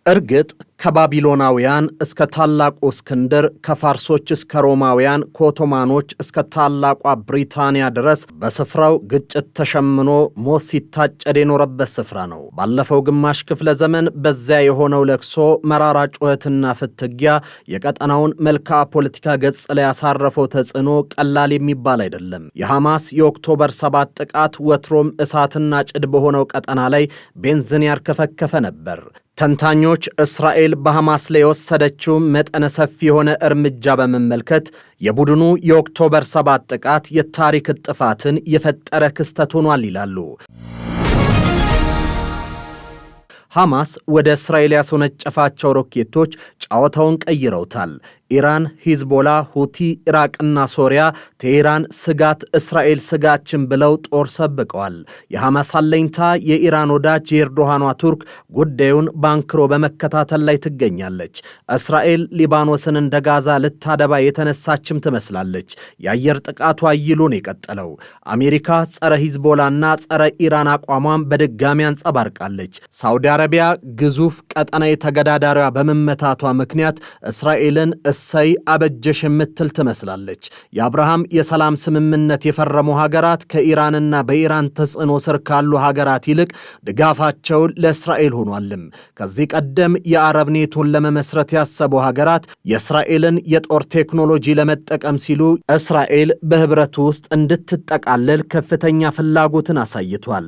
እርግጥ ከባቢሎናውያን እስከ ታላቁ እስክንድር ከፋርሶች እስከ ሮማውያን ከኦቶማኖች እስከ ታላቋ ብሪታንያ ድረስ በስፍራው ግጭት ተሸምኖ ሞት ሲታጨድ የኖረበት ስፍራ ነው። ባለፈው ግማሽ ክፍለ ዘመን በዚያ የሆነው ለቅሶ፣ መራራ ጩኸትና ፍትጊያ የቀጠናውን መልክዓ ፖለቲካ ገጽ ላይ ያሳረፈው ተጽዕኖ ቀላል የሚባል አይደለም። የሐማስ የኦክቶበር 7 ጥቃት ወትሮም እሳትና ጭድ በሆነው ቀጠና ላይ ቤንዚን ያርከፈከፈ ነበር። ተንታኞች እስራኤል በሐማስ ላይ የወሰደችው መጠነ ሰፊ የሆነ እርምጃ በመመልከት የቡድኑ የኦክቶበር 7 ጥቃት የታሪክ ጥፋትን የፈጠረ ክስተት ሆኗል ይላሉ። ሐማስ ወደ እስራኤል ያስወነጨፋቸው ሮኬቶች ጨዋታውን ቀይረውታል። ኢራን፣ ሂዝቦላ፣ ሁቲ፣ ኢራቅና ሶሪያ ቴሄራን ስጋት፣ እስራኤል ስጋችን ብለው ጦር ሰብቀዋል። የሐማስ አለኝታ የኢራን ወዳጅ የኤርዶሃኗ ቱርክ ጉዳዩን ባንክሮ በመከታተል ላይ ትገኛለች። እስራኤል ሊባኖስን እንደ ጋዛ ልታደባ የተነሳችም ትመስላለች። የአየር ጥቃቷ አይሉን የቀጠለው አሜሪካ ጸረ ሂዝቦላና ጸረ ኢራን አቋሟን በድጋሚ አንጸባርቃለች። ሳውዲ አረቢያ ግዙፍ ቀጠናዊ ተገዳዳሪዋ በመመታቷ ምክንያት እስራኤልን እሰይ አበጀሽ የምትል ትመስላለች። የአብርሃም የሰላም ስምምነት የፈረሙ ሀገራት ከኢራንና በኢራን ተጽዕኖ ስር ካሉ ሀገራት ይልቅ ድጋፋቸውን ለእስራኤል ሆኗልም። ከዚህ ቀደም የአረብ ኔቶን ለመመስረት ያሰቡ ሀገራት የእስራኤልን የጦር ቴክኖሎጂ ለመጠቀም ሲሉ እስራኤል በህብረቱ ውስጥ እንድትጠቃለል ከፍተኛ ፍላጎትን አሳይቷል።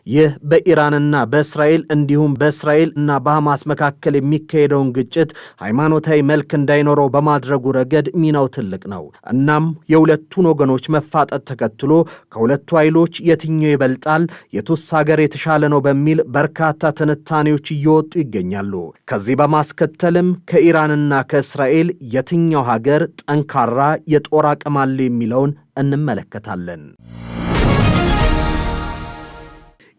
ይህ በኢራንና በእስራኤል እንዲሁም በእስራኤል እና በሐማስ መካከል የሚካሄደውን ግጭት ሃይማኖታዊ መልክ እንዳይኖረው በማድረጉ ረገድ ሚናው ትልቅ ነው። እናም የሁለቱን ወገኖች መፋጠጥ ተከትሎ ከሁለቱ ኃይሎች የትኛው ይበልጣል፣ የቱስ ሀገር የተሻለ ነው በሚል በርካታ ትንታኔዎች እየወጡ ይገኛሉ። ከዚህ በማስከተልም ከኢራንና ከእስራኤል የትኛው ሀገር ጠንካራ የጦር አቅም አለው የሚለውን እንመለከታለን።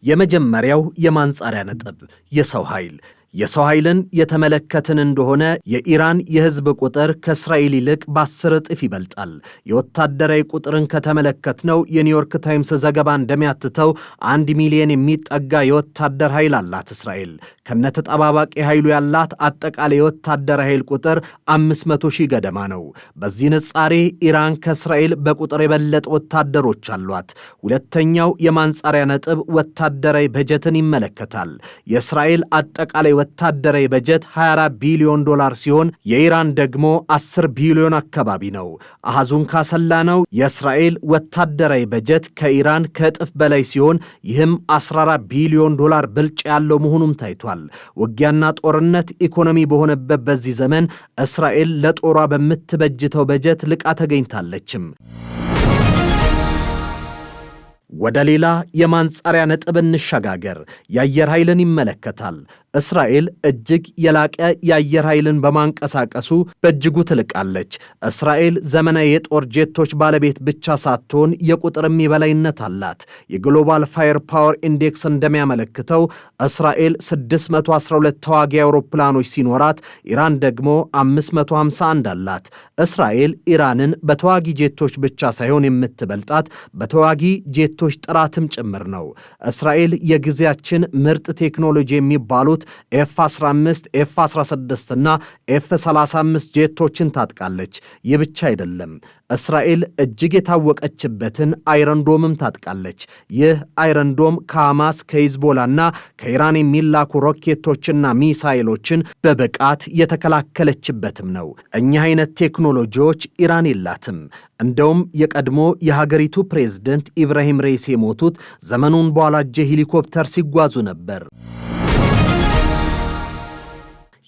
የመጀመሪያው የማንጻሪያ ነጥብ የሰው ኃይል። የሰው ኃይልን የተመለከትን እንደሆነ የኢራን የህዝብ ቁጥር ከእስራኤል ይልቅ በ10 እጥፍ ይበልጣል። የወታደራዊ ቁጥርን ከተመለከትነው የኒውዮርክ ታይምስ ዘገባ እንደሚያትተው 1 ሚሊዮን የሚጠጋ የወታደር ኃይል አላት እስራኤል። ከነተጠባባቂ ኃይሉ ያላት አጠቃላይ የወታደር ኃይል ቁጥር 500 ሺህ ገደማ ነው። በዚህ ንጻሬ ኢራን ከእስራኤል በቁጥር የበለጠ ወታደሮች አሏት። ሁለተኛው የማንጻሪያ ነጥብ ወታደራዊ በጀትን ይመለከታል። የእስራኤል አጠቃላይ ወታደራዊ በጀት $24 ቢሊዮን ሲሆን የኢራን ደግሞ 10 ቢሊዮን አካባቢ ነው። አሃዙን ካሰላነው የእስራኤል ወታደራዊ በጀት ከኢራን ከእጥፍ በላይ ሲሆን ይህም $14 ቢሊዮን ብልጫ ያለው መሆኑም ታይቷል። ውጊያና ጦርነት ኢኮኖሚ በሆነበት በዚህ ዘመን እስራኤል ለጦሯ በምትበጅተው በጀት ልቃ ተገኝታለችም። ወደ ሌላ የማንጻሪያ ነጥብ እንሸጋገር። የአየር ኃይልን ይመለከታል። እስራኤል እጅግ የላቀ የአየር ኃይልን በማንቀሳቀሱ በእጅጉ ትልቃለች። እስራኤል ዘመናዊ የጦር ጄቶች ባለቤት ብቻ ሳትሆን የቁጥርም የበላይነት አላት። የግሎባል ፋየር ፓወር ኢንዴክስ እንደሚያመለክተው እስራኤል 612 ተዋጊ አውሮፕላኖች ሲኖራት ኢራን ደግሞ 551 አላት። እስራኤል ኢራንን በተዋጊ ጄቶች ብቻ ሳይሆን የምትበልጣት በተዋጊ ጄቶች ጥራትም ጭምር ነው። እስራኤል የጊዜያችን ምርጥ ቴክኖሎጂ የሚባሉት ኤፍ-15፣ ኤፍ-16 እና ኤፍ-35 ጄቶችን ታጥቃለች። ይህ ብቻ አይደለም። እስራኤል እጅግ የታወቀችበትን አይረንዶምም ታጥቃለች። ይህ አይረንዶም ከሐማስ ከሂዝቦላና ከኢራን የሚላኩ ሮኬቶችና ሚሳይሎችን በብቃት የተከላከለችበትም ነው። እኛ አይነት ቴክኖሎጂዎች ኢራን የላትም። እንደውም የቀድሞ የሀገሪቱ ፕሬዝደንት ኢብራሂም ሬይሲ የሞቱት ዘመኑን በዋላጀ ሄሊኮፕተር ሲጓዙ ነበር።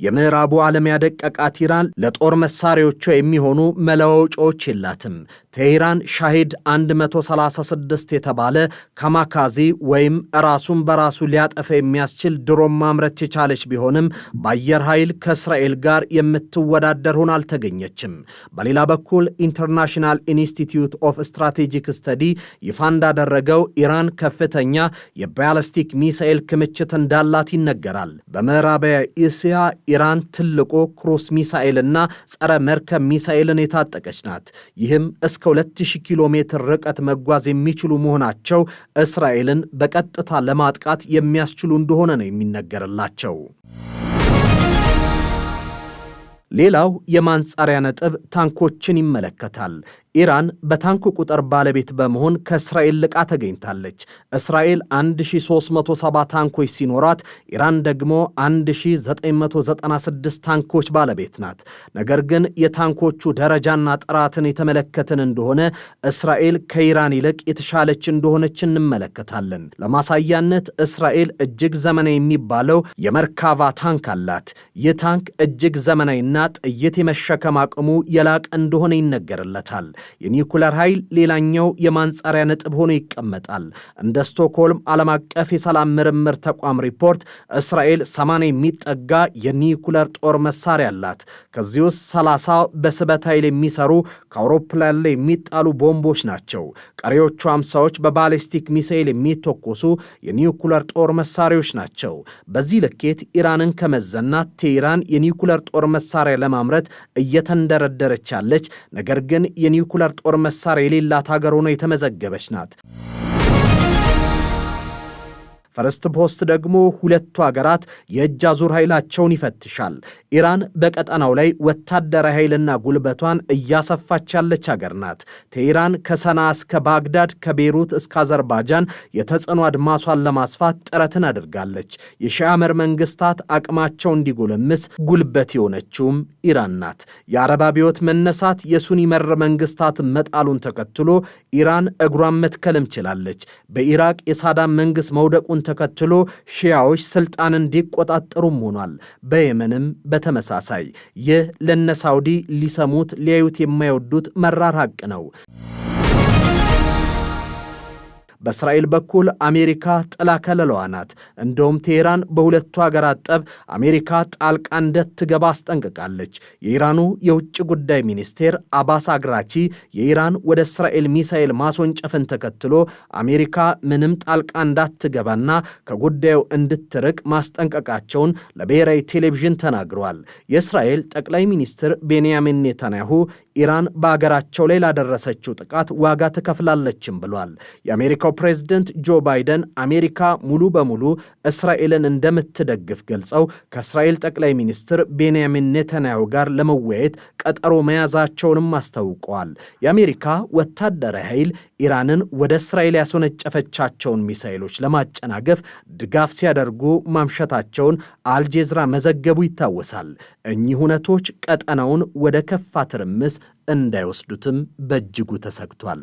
የምዕራቡ ዓለም ያደቀቃት ኢራን ለጦር መሳሪያዎቿ የሚሆኑ መለዋወጫዎች የላትም። ቴሄራን ሻሂድ 136 የተባለ ካማካዚ ወይም ራሱን በራሱ ሊያጠፋ የሚያስችል ድሮን ማምረት የቻለች ቢሆንም በአየር ኃይል ከእስራኤል ጋር የምትወዳደር ሆና አልተገኘችም። በሌላ በኩል ኢንተርናሽናል ኢንስቲትዩት ኦፍ ስትራቴጂክ ስተዲ ይፋ እንዳደረገው ኢራን ከፍተኛ የባላስቲክ ሚሳኤል ክምችት እንዳላት ይነገራል። በምዕራባዊ እስያ ኢራን ትልቁ ክሩስ ሚሳኤልና ጸረ መርከብ ሚሳኤልን የታጠቀች ናት። ይህም እስከ 2000 ኪሎ ሜትር ርቀት መጓዝ የሚችሉ መሆናቸው እስራኤልን በቀጥታ ለማጥቃት የሚያስችሉ እንደሆነ ነው የሚነገርላቸው። ሌላው የማንጻሪያ ነጥብ ታንኮችን ይመለከታል። ኢራን በታንክ ቁጥር ባለቤት በመሆን ከእስራኤል ልቃ ተገኝታለች። እስራኤል 1370 ታንኮች ሲኖራት ኢራን ደግሞ 1996 ታንኮች ባለቤት ናት። ነገር ግን የታንኮቹ ደረጃና ጥራትን የተመለከትን እንደሆነ እስራኤል ከኢራን ይልቅ የተሻለች እንደሆነች እንመለከታለን። ለማሳያነት እስራኤል እጅግ ዘመናዊ የሚባለው የመርካቫ ታንክ አላት። ይህ ታንክ እጅግ ዘመናዊና ጥይት የመሸከም አቅሙ የላቀ እንደሆነ ይነገርለታል። የኒውክለር ኃይል ሌላኛው የማንጻሪያ ነጥብ ሆኖ ይቀመጣል። እንደ ስቶክሆልም ዓለም አቀፍ የሰላም ምርምር ተቋም ሪፖርት እስራኤል 80 የሚጠጋ የኒውክለር ጦር መሳሪያ አላት። ከዚህ ውስጥ 30 በስበት ኃይል የሚሰሩ ከአውሮፕላን ላይ የሚጣሉ ቦምቦች ናቸው። ቀሪዎቹ 50ዎች በባሊስቲክ ሚሳኤል የሚተኮሱ የኒውክለር ጦር መሳሪያዎች ናቸው። በዚህ ልኬት ኢራንን ከመዘናት ቴህራን የኒውክለር ጦር መሳሪያ ለማምረት እየተንደረደረች ያለች ነገር ግን የኒውክለር ጦር መሳሪያ የሌላት ሀገር ሆኖ የተመዘገበች ናት። ፈርስት ፖስት ደግሞ ሁለቱ ሀገራት የእጅ አዙር ኃይላቸውን ይፈትሻል። ኢራን በቀጠናው ላይ ወታደራዊ ኃይልና ጉልበቷን እያሰፋች ያለች ሀገር ናት። ቴህራን ከሰና እስከ ባግዳድ ከቤሩት እስከ አዘርባጃን የተጽዕኖ አድማሷን ለማስፋት ጥረትን አድርጋለች። የሺዓ መር መንግስታት አቅማቸው እንዲጎለምስ ጉልበት የሆነችውም ኢራን ናት። የአረብ አብዮት መነሳት የሱኒ መር መንግስታት መጣሉን ተከትሎ ኢራን እግሯን መትከልም ችላለች። በኢራቅ የሳዳም መንግስት መውደቁን ተከትሎ ሺያዎች ስልጣን እንዲቆጣጠሩም ሆኗል። በየመንም በተመሳሳይ። ይህ ለነ ሳውዲ ሊሰሙት ሊያዩት የማይወዱት መራር ሐቅ ነው። በእስራኤል በኩል አሜሪካ ጥላ ከለላዋ ናት። እንደውም ቴህራን በሁለቱ ሀገራት ጠብ አሜሪካ ጣልቃ እንድትገባ አስጠንቅቃለች። የኢራኑ የውጭ ጉዳይ ሚኒስቴር አባስ አግራቺ የኢራን ወደ እስራኤል ሚሳኤል ማስወንጨፍን ተከትሎ አሜሪካ ምንም ጣልቃ እንዳትገባና ከጉዳዩ እንድትርቅ ማስጠንቀቃቸውን ለብሔራዊ ቴሌቪዥን ተናግረዋል። የእስራኤል ጠቅላይ ሚኒስትር ቤንያሚን ኔታንያሁ ኢራን በአገራቸው ላይ ላደረሰችው ጥቃት ዋጋ ትከፍላለችም ብሏል። የአሜሪካው ፕሬዝደንት ጆ ባይደን አሜሪካ ሙሉ በሙሉ እስራኤልን እንደምትደግፍ ገልጸው ከእስራኤል ጠቅላይ ሚኒስትር ቤንያሚን ኔታንያሁ ጋር ለመወያየት ቀጠሮ መያዛቸውንም አስታውቀዋል። የአሜሪካ ወታደራዊ ኃይል ኢራንን ወደ እስራኤል ያስወነጨፈቻቸውን ሚሳኤሎች ለማጨናገፍ ድጋፍ ሲያደርጉ ማምሸታቸውን አልጄዝራ መዘገቡ ይታወሳል። እኚህ ሁነቶች ቀጠናውን ወደ ከፋ ትርምስ እንዳይወስዱትም በእጅጉ ተሰግቷል።